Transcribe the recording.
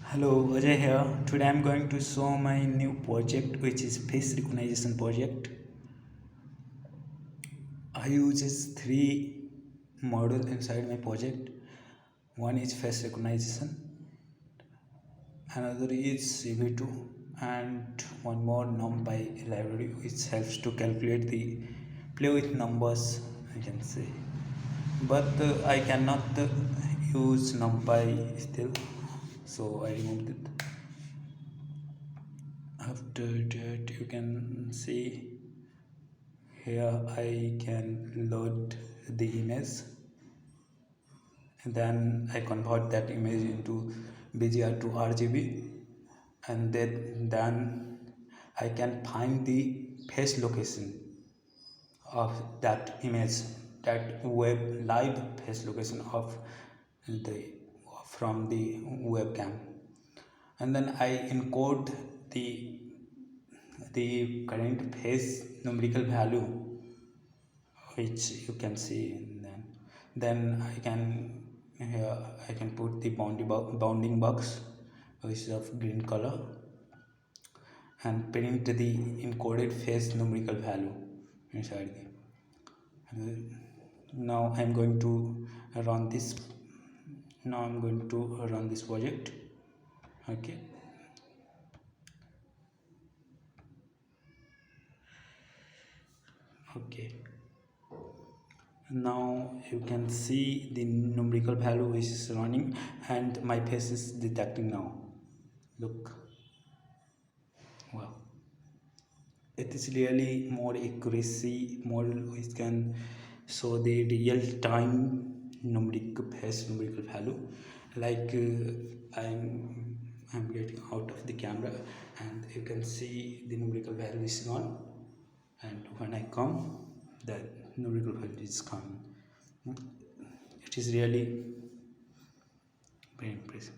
Hello, Ajay here. Today I'm going to show my new project, which is face recognition project. I use three models inside my project. One is face recognition, another is CV2, and one more NumPy library, which helps to calculate the play with numbers. I can say, but I cannot use NumPy still, so I removed it. After that, you can see here I can load the image, and then I convert that image into BGR to RGB, and then I can find the face location of that image, that web live face location of the from the webcam, and then I encode the current face numerical value, which you can see. And then I can here I can put the bounding box, which is of green color, and print the encoded face numerical value inside the. Now I'm going to run this. Now I'm going to run this project. Okay. Okay. Now you can see the numerical value is running, and my face is detecting now. Look. Wow. It is really more accuracy model which can show the real time numerical value. Like I'm getting out of the camera, and you can see the numerical value is gone, and when I come, the numerical value is coming. It is really very impressive.